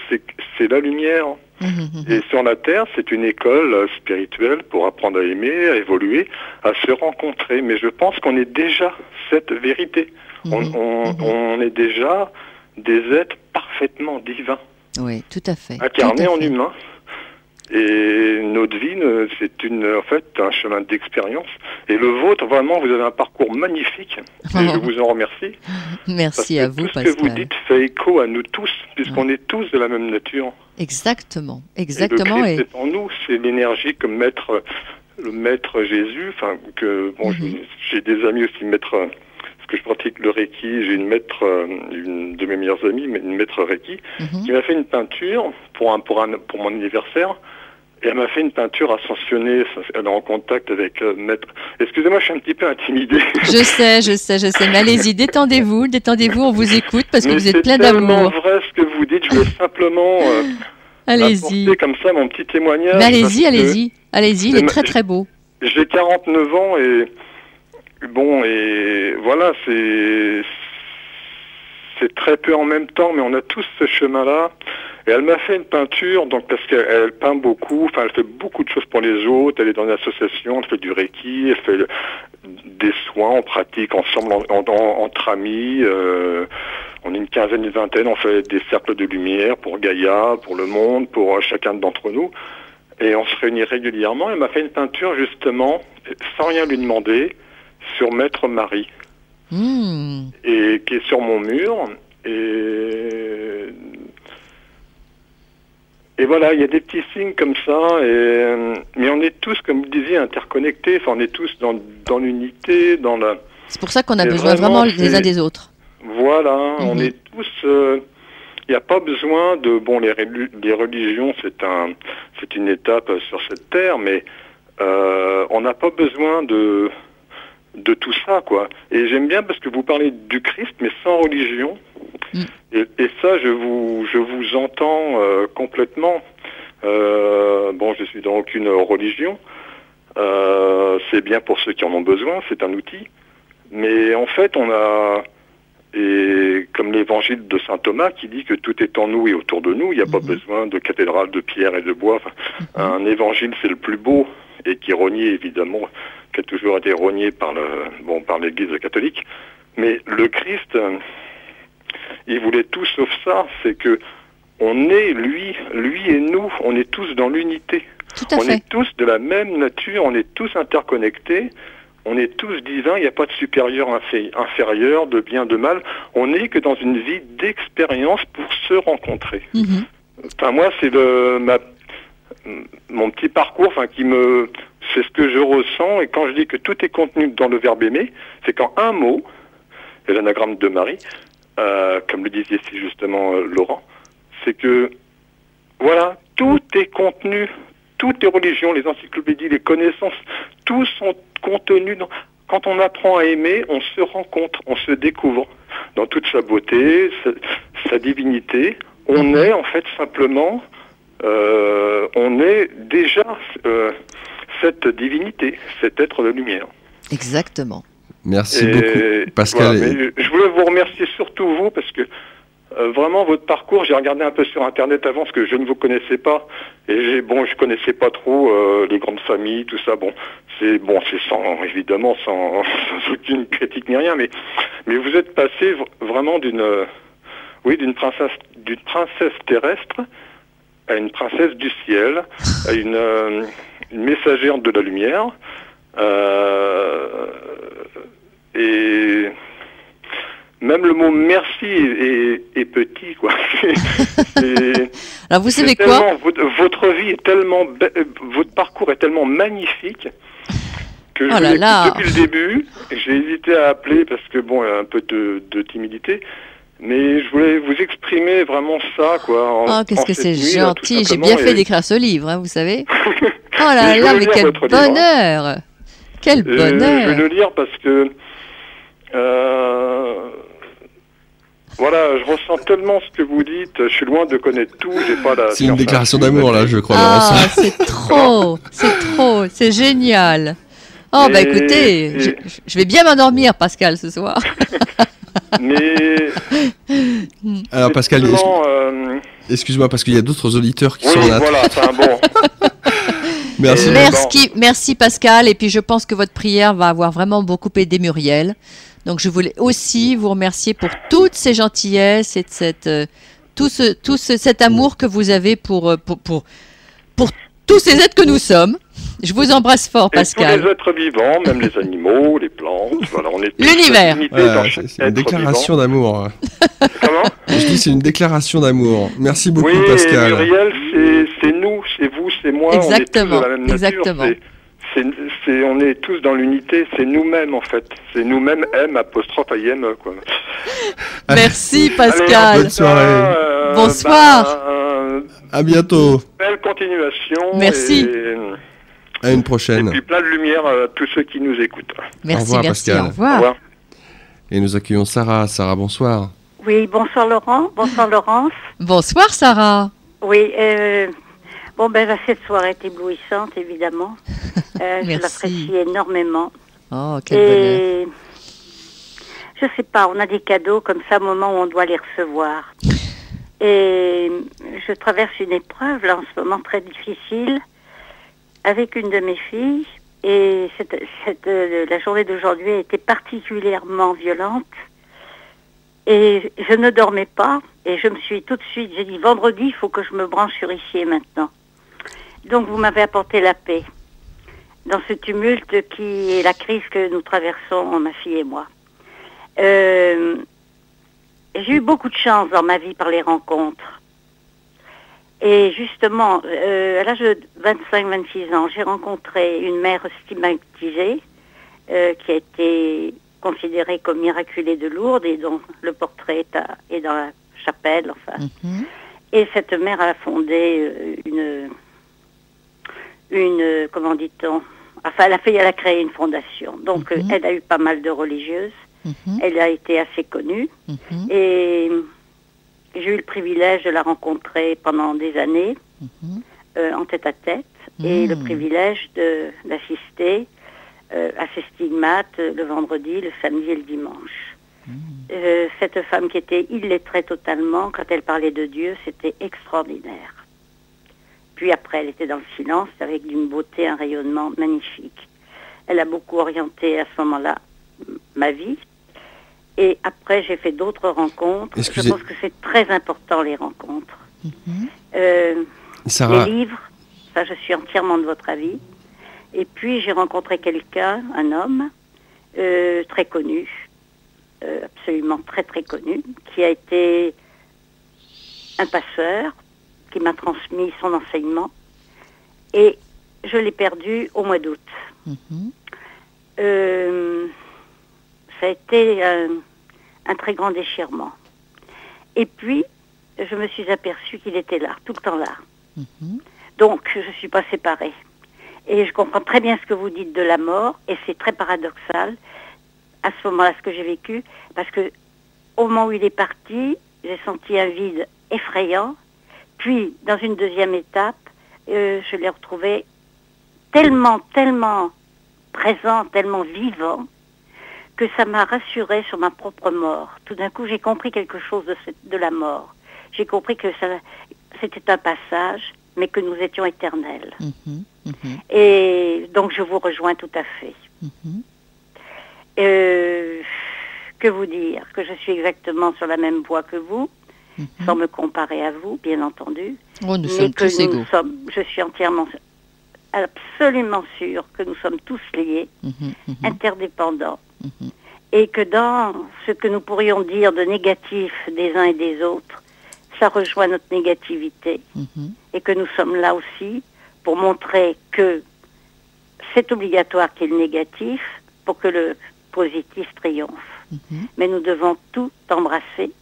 c'est la lumière. Et sur la Terre, c'est une école spirituelle pour apprendre à aimer, à évoluer, à se rencontrer. Mais je pense qu'on est déjà cette vérité. On est déjà des êtres parfaitement divins. Oui, tout à fait. Incarnés en humain. Et notre vie, c'est en fait un chemin d'expérience. Et le vôtre, vraiment, vous avez un parcours magnifique. Et je vous en remercie. Merci à vous, Pascal. Tout ce que vous dites fait écho à nous tous, puisqu'on est tous de la même nature. Exactement, Et exactement. le Christ est en nous, c'est l'énergie que le maître Jésus, j'ai des amis aussi maîtres, parce que je pratique le Reiki, j'ai une de mes meilleures amies, une maître Reiki, qui m'a fait une peinture pour mon anniversaire. Et elle m'a fait une peinture ascensionnée, elle est en contact avec maître. Excusez-moi, je suis un petit peu intimidé. Je sais, mais allez-y, détendez-vous, on vous écoute parce que vous êtes plein d'amour. C'est tellement vrai ce que vous dites, je voulais simplement apporter comme ça mon petit témoignage. Mais allez-y, il est très très beau. J'ai 49 ans et voilà, c'est très peu en même temps, mais on a tous ce chemin-là. Et elle m'a fait une peinture, donc parce qu'elle peint beaucoup, enfin elle fait beaucoup de choses pour les autres, elle est dans une association, elle fait du Reiki, elle fait des soins, on pratique ensemble entre amis, on est une quinzaine, une vingtaine, on fait des cercles de lumière pour Gaïa, pour le monde, pour chacun d'entre nous, et on se réunit régulièrement. Elle m'a fait une peinture justement, sans rien lui demander, sur Maître Marie, et qui est sur mon mur, et voilà, il y a des petits signes comme ça, mais on est tous, comme vous disiez, interconnectés, enfin on est tous dans l'unité, dans la... C'est pour ça qu'on a besoin vraiment les uns des autres. Voilà, on est tous... Il n'y a pas besoin de... Bon, les religions, c'est une étape sur cette terre, mais on n'a pas besoin de tout ça, quoi. Et j'aime bien parce que vous parlez du Christ, mais sans religion. Et ça, je vous entends complètement. Je suis dans aucune religion. C'est bien pour ceux qui en ont besoin, c'est un outil. Mais en fait, et comme l'évangile de saint Thomas qui dit que tout est en nous et autour de nous, il n'y a pas besoin de cathédrale de pierre et de bois. Enfin, un évangile, c'est le plus beau et qui renie évidemment, qui a toujours été renié par l'Église catholique. Mais le Christ, il voulait tout sauf ça. C'est que on est lui et nous, on est tous dans l'unité. On est tous de la même nature, on est tous interconnectés. On est tous divins, il n'y a pas de supérieur, inférieur, de bien, de mal. On n'est que dans une vie d'expérience pour se rencontrer. Enfin, moi, c'est mon petit parcours, c'est ce que je ressens. Et quand je dis que tout est contenu dans le verbe aimer, c'est qu'en un mot, et l'anagramme de Marie, comme le disait si justement Laurent, c'est que, voilà, tout est contenu, toutes les religions, les encyclopédies, les connaissances, tout sont contenus dans... Quand on apprend à aimer, on se rencontre, on se découvre dans toute sa beauté, sa divinité. On est en fait simplement, on est déjà cette divinité, cet être de lumière. Exactement. Merci beaucoup, Pascal. Voilà, mais je voulais vous remercier surtout vous, parce que vraiment votre parcours, j'ai regardé un peu sur Internet avant, parce que je ne vous connaissais pas, et je connaissais pas trop les grandes familles, tout ça. C'est évidemment sans aucune critique ni rien, mais vous êtes passé vraiment d'une princesse terrestre à une princesse du ciel, à une messagère de la lumière, et même le mot merci est petit, quoi. Alors vous savez quoi? Votre vie est tellement, votre parcours est tellement magnifique que je vous écoute depuis le début. J'ai hésité à appeler parce que un peu de timidité. Mais je voulais vous exprimer vraiment ça, quoi. Qu'est-ce que c'est gentil. J'ai bien fait d'écrire ce livre, hein, vous savez. Oh là là, mais quel bonheur. Quel bonheur. Je vais le lire parce que... voilà, je ressens tellement ce que vous dites. Je suis loin de connaître tout. J'ai pas la... C'est une déclaration d'amour, là, je crois. C'est trop. C'est génial. Écoutez, je vais bien m'endormir, Pascal, ce soir. Mais... Alors, Pascal, excuse-moi, parce qu'il y a d'autres auditeurs qui sont là. Voilà, Merci, Pascal. Et puis, je pense que votre prière va avoir vraiment beaucoup aidé Muriel. Donc, je voulais aussi vous remercier pour toutes ces gentillesses et cet amour que vous avez pour tous ces êtres que nous sommes. Je vous embrasse fort, Pascal. Tous les êtres vivants, même les animaux, les plantes, voilà, on est tous l'univers. C'est une déclaration d'amour. Comment? Je dis c'est une déclaration d'amour. Merci beaucoup, Pascal. Muriel, c'est nous, c'est vous, c'est moi. Exactement. On est tous de la même nature. Exactement. On est tous dans l'unité, c'est nous-mêmes en fait. C'est nous-mêmes, M', quoi. Merci, Pascal. Allez, bonne soirée. Bonsoir. À bientôt. Belle continuation. Merci. À une prochaine. Et puis plein de lumière à tous ceux qui nous écoutent. Merci, au revoir, Pascal. Au revoir. Et nous accueillons Sarah. Sarah, bonsoir. Oui, bonsoir Laurent. Bonsoir Laurence. Bonsoir Sarah. Oui, cette soirée est éblouissante, évidemment. Je l'apprécie énormément. Oh, quel bonheur. Je sais pas, on a des cadeaux comme ça, au moment où on doit les recevoir. Et je traverse une épreuve, là, en ce moment, très difficile, avec une de mes filles. Et la journée d'aujourd'hui a été particulièrement violente. Et je ne dormais pas. Et je me suis tout de suite, j'ai dit, vendredi, il faut que je me branche sur Ici et Maintenant. Donc, vous m'avez apporté la paix dans ce tumulte qui est la crise que nous traversons, ma fille et moi. J'ai eu beaucoup de chance dans ma vie par les rencontres. Et justement, à l'âge de 25-26 ans, j'ai rencontré une mère stigmatisée qui a été considérée comme miraculée de Lourdes et dont le portrait est dans la chapelle, enfin. Mm-hmm. Et cette mère a fondé comment dit-on, enfin elle a créé une fondation. Donc elle a eu pas mal de religieuses. Elle a été assez connue. Et j'ai eu le privilège de la rencontrer pendant des années, en tête-à-tête, et le privilège d'assister à ses stigmates le vendredi, le samedi et le dimanche. Cette femme qui était illettrée totalement, quand elle parlait de Dieu, c'était extraordinaire. Puis après, elle était dans le silence, avec une beauté, un rayonnement magnifique. Elle a beaucoup orienté à ce moment-là ma vie. Et après, j'ai fait d'autres rencontres. Je pense que c'est très important, les rencontres. Sarah... Les livres, ça, je suis entièrement de votre avis. Et puis, j'ai rencontré quelqu'un, un homme, très connu, absolument très, très connu, qui a été un passeur, qui m'a transmis son enseignement. Et je l'ai perdu au mois d'août. Ça a été un très grand déchirement. Et puis, je me suis aperçue qu'il était là, tout le temps là. Donc, je ne suis pas séparée. Et je comprends très bien ce que vous dites de la mort, et c'est très paradoxal, à ce moment-là, ce que j'ai vécu, parce que au moment où il est parti, j'ai senti un vide effrayant. Puis, dans une deuxième étape, je l'ai retrouvé tellement, tellement présent, tellement vivant, que ça m'a rassurée sur ma propre mort. Tout d'un coup, j'ai compris quelque chose de la mort. J'ai compris que c'était un passage, mais que nous étions éternels. Et donc, je vous rejoins tout à fait. Que vous dire? Que je suis exactement sur la même voie que vous, sans me comparer à vous, bien entendu. Oh, nous sommes tous égaux. Je suis entièrement, absolument sûre que nous sommes tous liés, interdépendants. Et que dans ce que nous pourrions dire de négatif des uns et des autres, ça rejoint notre négativité. Et que nous sommes là aussi pour montrer que c'est obligatoire qu'il y ait le négatif pour que le positif triomphe. Mais nous devons tout embrasser.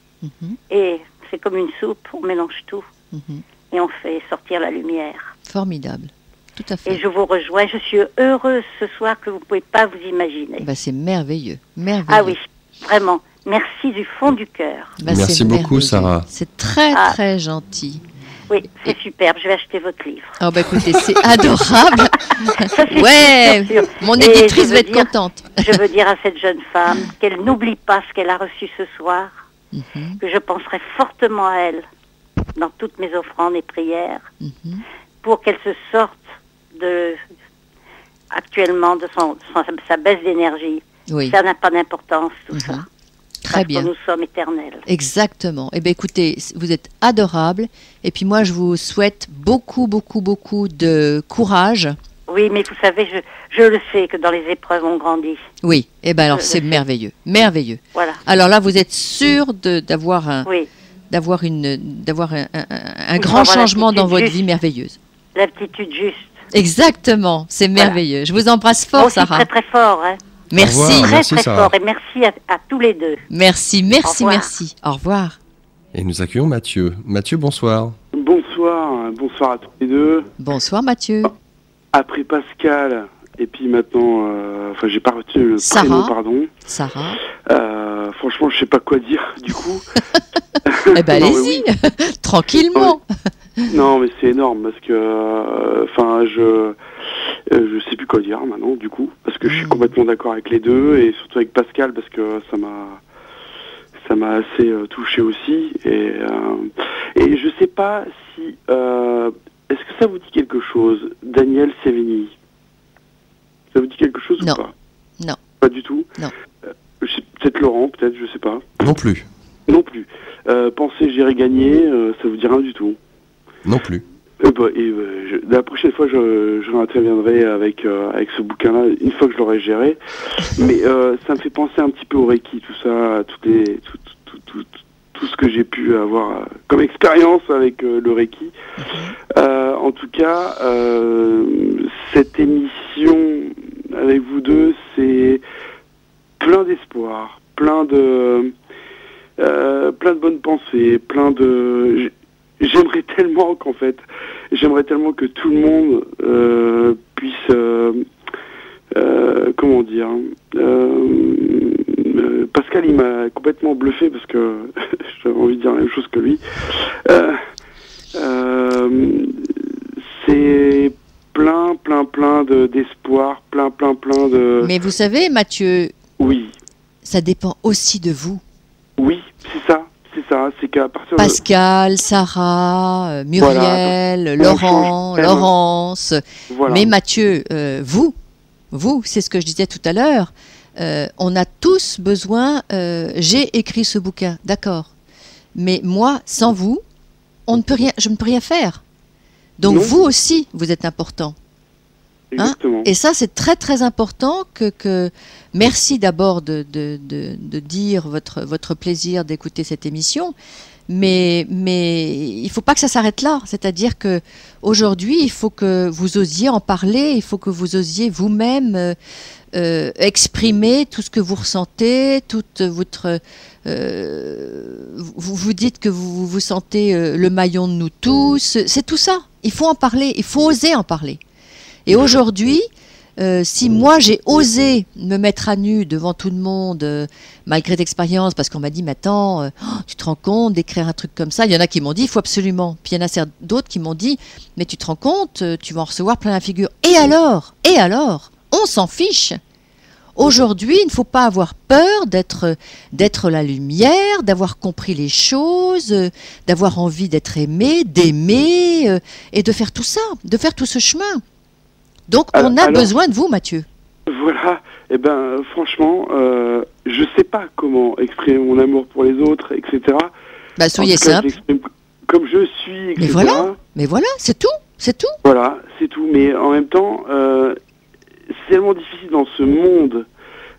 Et c'est comme une soupe, on mélange tout. Et on fait sortir la lumière. Formidable. Tout à fait. Et je vous rejoins. Je suis heureuse ce soir que vous ne pouvez pas vous imaginer. Bah, c'est merveilleux. Merveilleux. Ah oui, vraiment. Merci du fond du cœur. Bah, merci beaucoup, Sarah. C'est très, très gentil. Oui, c'est superbe. Je vais acheter votre livre. Oh, bah écoutez, c'est adorable. Ça, c'est ouais, sûr. Mon éditrice va être contente. Je veux dire à cette jeune femme qu'elle n'oublie pas ce qu'elle a reçu ce soir, que je penserai fortement à elle dans toutes mes offrandes et prières, pour qu'elle se sorte actuellement de sa baisse d'énergie. Oui. Ça n'a pas d'importance, tout ça. Très bien. Parce que nous sommes éternels. Exactement. Eh bien, écoutez, vous êtes adorables. Et puis moi, je vous souhaite beaucoup, beaucoup, beaucoup de courage. Oui, mais vous savez, je le sais que dans les épreuves, on grandit. Oui. Eh bien, alors, c'est merveilleux. Merveilleux. Voilà. Alors là, vous êtes sûr d'avoir un grand changement dans votre vie merveilleuse. L'aptitude juste. Exactement. C'est merveilleux. Je vous embrasse fort, moi aussi, Sarah. très, très fort. Hein. Merci. Très fort. Et merci à tous les deux. Merci. Merci. Au revoir. Et nous accueillons Mathieu. Mathieu, bonsoir. Bonsoir à tous les deux. Bonsoir Mathieu. Après Pascal, et puis maintenant, j'ai pas retenu le prénom, pardon. Sarah. Franchement, je sais pas quoi dire, du coup. Eh ben allez-y, tranquillement. Non, mais c'est énorme, parce que, je sais plus quoi dire maintenant, du coup, parce que je suis complètement d'accord avec les deux, et surtout avec Pascal, parce que ça m'a assez touché aussi, et je sais pas si, est-ce que ça vous dit quelque chose, Daniel Sévigny? Ça vous dit quelque chose ou pas? Non. Pas du tout? Non. Peut-être Laurent, peut-être, je sais pas. Non plus. Non plus. Pensez, j'irai gagner, ça vous dit rien du tout? Non plus. La prochaine fois, je interviendrai avec ce bouquin-là, une fois que je l'aurai géré. Mais ça me fait penser un petit peu au Reiki, tout ça, tout ce que j'ai pu avoir comme expérience avec le Reiki. En tout cas, cette émission avec vous deux, c'est plein d'espoir, plein de bonnes pensées, j'aimerais tellement que tout le monde puisse, Pascal, il m'a complètement bluffé parce que j'avais envie de dire la même chose que lui. C'est plein d'espoir, plein de... Mais vous savez, Mathieu, oui, ça dépend aussi de vous. Oui, c'est ça. C'est qu'à partir Pascal, Sarah, Muriel, Laurent, Laurence. Voilà. Mais Mathieu, vous, c'est ce que je disais tout à l'heure, on a tous besoin, j'ai écrit ce bouquin, d'accord. Mais moi, sans vous, je ne peux rien faire. Donc non. Vous aussi, vous êtes important. Exactement. Et ça, c'est très très important que merci d'abord de dire votre plaisir d'écouter cette émission, mais il ne faut pas que ça s'arrête là. C'est-à-dire que aujourd'hui, il faut que vous osiez en parler, il faut que vous osiez vous-même exprimer tout ce que vous ressentez, toute votre vous dites que vous vous sentez le maillon de nous tous. C'est tout ça. Il faut en parler, il faut oser en parler. Et aujourd'hui, Si moi j'ai osé me mettre à nu devant tout le monde, malgré d'expérience, parce qu'on m'a dit, mais attends, tu te rends compte d'écrire un truc comme ça? Il y en a qui m'ont dit, il faut absolument. Puis il y en a d'autres qui m'ont dit, mais tu te rends compte, tu vas en recevoir plein la figure. Et alors? On s'en fiche. Aujourd'hui, il ne faut pas avoir peur d'être la lumière, d'avoir compris les choses, d'avoir envie d'être aimé, d'aimer, et de faire tout ça, de faire tout ce chemin. Donc, on a besoin de vous, Mathieu. Voilà. Eh ben, franchement, je sais pas comment exprimer mon amour pour les autres, etc. Bah, soyez simple. Comme je suis, etc. Mais voilà, c'est tout. Voilà, c'est tout. Mais en même temps, c'est tellement difficile dans ce monde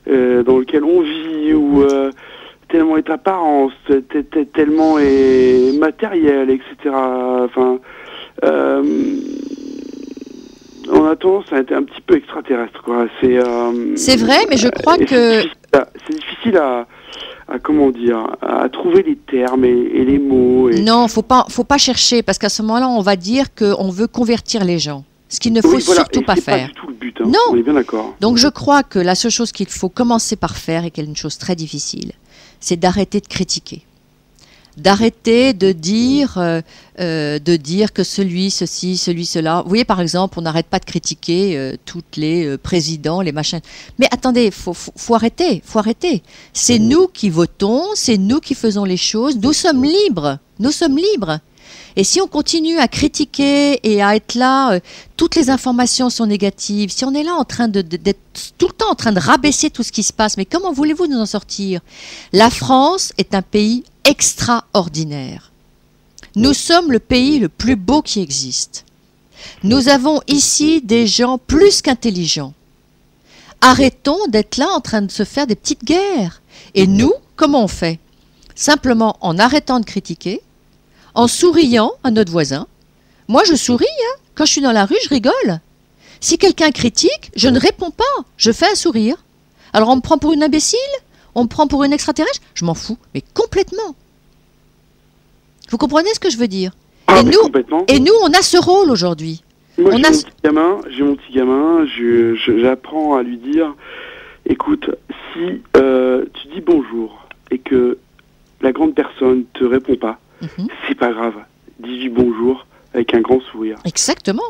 dans lequel on vit, où tellement est apparence, tellement est matériel, etc. Enfin, on a tendance à être un petit peu extraterrestre, quoi. C'est vrai, mais je crois que c'est difficile à comment dire, à trouver les termes et les mots. Non, faut pas chercher, parce qu'à ce moment-là, on va dire qu'on veut convertir les gens. Ce qu'il ne faut surtout pas faire. C'est pas du tout le but, hein. Non. On est bien d'accord. Donc je crois que la seule chose qu'il faut commencer par faire, et qui est une chose très difficile, c'est d'arrêter de critiquer. D'arrêter de dire que celui, cela. Vous voyez, par exemple, on n'arrête pas de critiquer toutes les présidents, les machins. Mais attendez, faut arrêter. C'est nous qui votons, c'est nous qui faisons les choses. Nous sommes libres. Et si on continue à critiquer et à être là, toutes les informations sont négatives, si on est là en train d'être tout le temps en train de rabaisser tout ce qui se passe, mais comment voulez-vous nous en sortir? La France est un pays extraordinaire. Nous sommes le pays le plus beau qui existe. Nous avons ici des gens plus qu'intelligents. Arrêtons d'être là en train de se faire des petites guerres. Et nous, comment on fait? Simplement en arrêtant de critiquer, en souriant à notre voisin. Moi, je souris, hein. Quand je suis dans la rue, je rigole. Si quelqu'un critique, je ne réponds pas. Je fais un sourire. Alors, on me prend pour une imbécile? On me prend pour une extraterrestre? Je m'en fous, mais complètement. Vous comprenez ce que je veux dire? Et nous, on a ce rôle aujourd'hui. Moi, j'ai mon petit gamin, j'apprends à lui dire, écoute, si tu dis bonjour et que la grande personne te répond pas, c'est pas grave. Dis-lui bonjour avec un grand sourire. Exactement.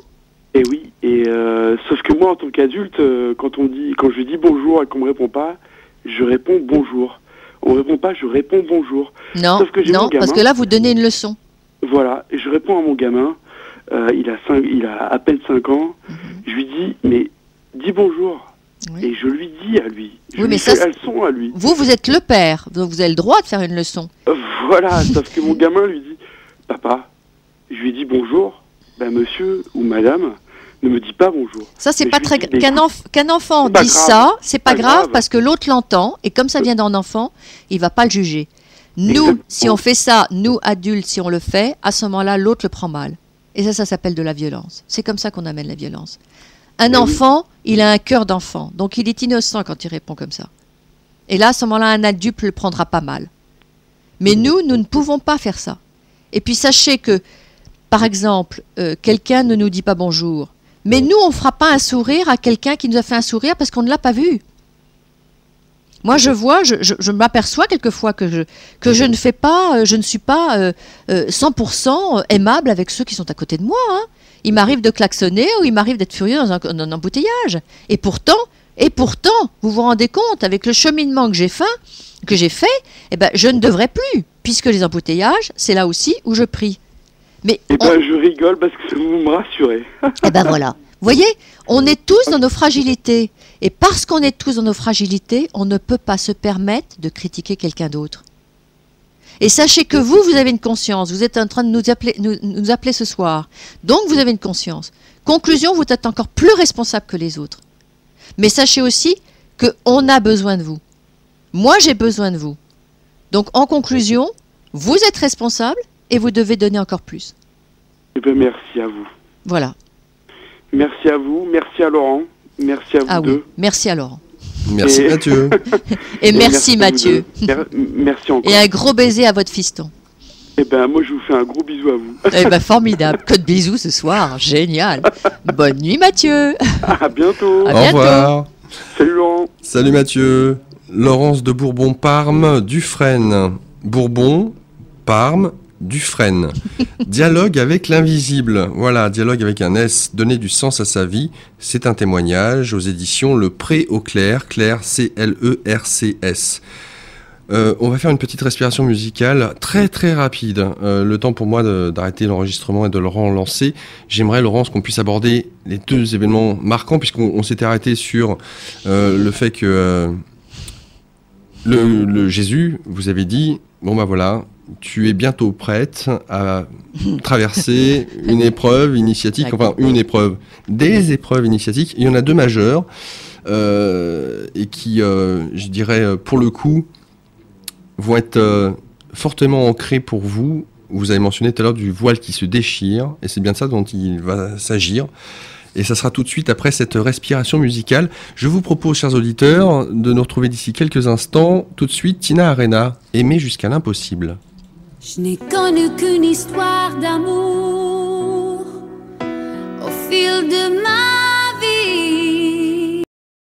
Et oui, sauf que moi en tant qu'adulte, quand je dis bonjour et qu'on me répond pas, je réponds bonjour. On répond pas, je réponds bonjour. Non, sauf que non, parce que là vous donnez une leçon. Voilà, et je réponds à mon gamin. Il a à peine 5 ans. Je lui dis, mais dis bonjour. Oui. Et je lui dis à lui. Je lui fais la leçon à lui. Vous êtes le père, donc vous avez le droit de faire une leçon. Voilà, sauf que mon gamin lui dit, papa, je lui dis bonjour, ben monsieur ou madame, ne me dit pas bonjour. Ça, c'est pas très qu'un enfant dise ça, c'est pas grave parce que l'autre l'entend, et comme ça vient d'un enfant, il va pas le juger. Nous, exactement. Si on fait ça, nous adultes, si on le fait, à ce moment-là, l'autre le prend mal. Et ça s'appelle de la violence. C'est comme ça qu'on amène la violence. Un enfant, il a un cœur d'enfant, donc il est innocent quand il répond comme ça. Et là, à ce moment-là, un adulte le prendra pas mal. Mais nous ne pouvons pas faire ça. Et puis sachez que, par exemple, quelqu'un ne nous dit pas bonjour, mais nous, on ne fera pas un sourire à quelqu'un qui nous a fait un sourire parce qu'on ne l'a pas vu. Moi, je m'aperçois quelquefois que je ne fais pas, je ne suis pas 100% aimable avec ceux qui sont à côté de moi. Hein. Il m'arrive de klaxonner ou il m'arrive d'être furieux dans un embouteillage. Et pourtant, vous vous rendez compte, avec le cheminement que j'ai fait, eh ben, je ne devrais plus, puisque les embouteillages, c'est là aussi où je prie. Mais je rigole parce que vous me rassurez. Eh ben voilà. Vous voyez, on est tous dans nos fragilités. Et parce qu'on est tous dans nos fragilités, on ne peut pas se permettre de critiquer quelqu'un d'autre. Et sachez que vous avez une conscience. Vous êtes en train de nous appeler ce soir. Donc, vous avez une conscience. Conclusion, vous êtes encore plus responsable que les autres. Mais sachez aussi qu'on a besoin de vous. Moi, j'ai besoin de vous. Donc, en conclusion, vous êtes responsable et vous devez donner encore plus. Eh bien, merci à vous. Voilà. Merci à vous, merci à Laurent, merci à vous deux. Oui. Merci à Laurent. Merci Mathieu. Et merci Mathieu. Merci encore. Et un gros baiser à votre fiston. Eh ben, moi, je vous fais un gros bisou à vous. Eh ben, formidable. Que de bisous ce soir. Génial. Bonne nuit, Mathieu. À bientôt. À Au bientôt. revoir. Salut Laurent. Salut Mathieu. Laurence de Bourbon-Parme, Dufresne. Bourbon, Parme, Dufresne. Dialogue avec l'invisible. Voilà, dialogue avec un S. Donner du sens à sa vie. C'est un témoignage aux éditions Le Pré au Clair. Clair, C-L-E-R-C-S. On va faire une petite respiration musicale très très rapide. Le temps pour moi d'arrêter l'enregistrement et de le relancer. J'aimerais, Laurence, qu'on puisse aborder les deux événements marquants, puisqu'on s'était arrêté sur le fait que le Jésus vous avait dit, bon bah voilà, tu es bientôt prête à traverser une épreuve initiatique, enfin une épreuve, des épreuves initiatiques. Il y en a deux majeures et qui, je dirais, pour le coup, vont être fortement ancrés pour vous. Vous avez mentionné tout à l'heure du voile qui se déchire, et c'est bien de ça dont il va s'agir. Et ça sera tout de suite après cette respiration musicale. Je vous propose, chers auditeurs, de nous retrouver d'ici quelques instants. Tout de suite, Tina Arena, Aimer jusqu'à l'impossible. Je n'ai connu qu'une histoire d'amour au fil de ma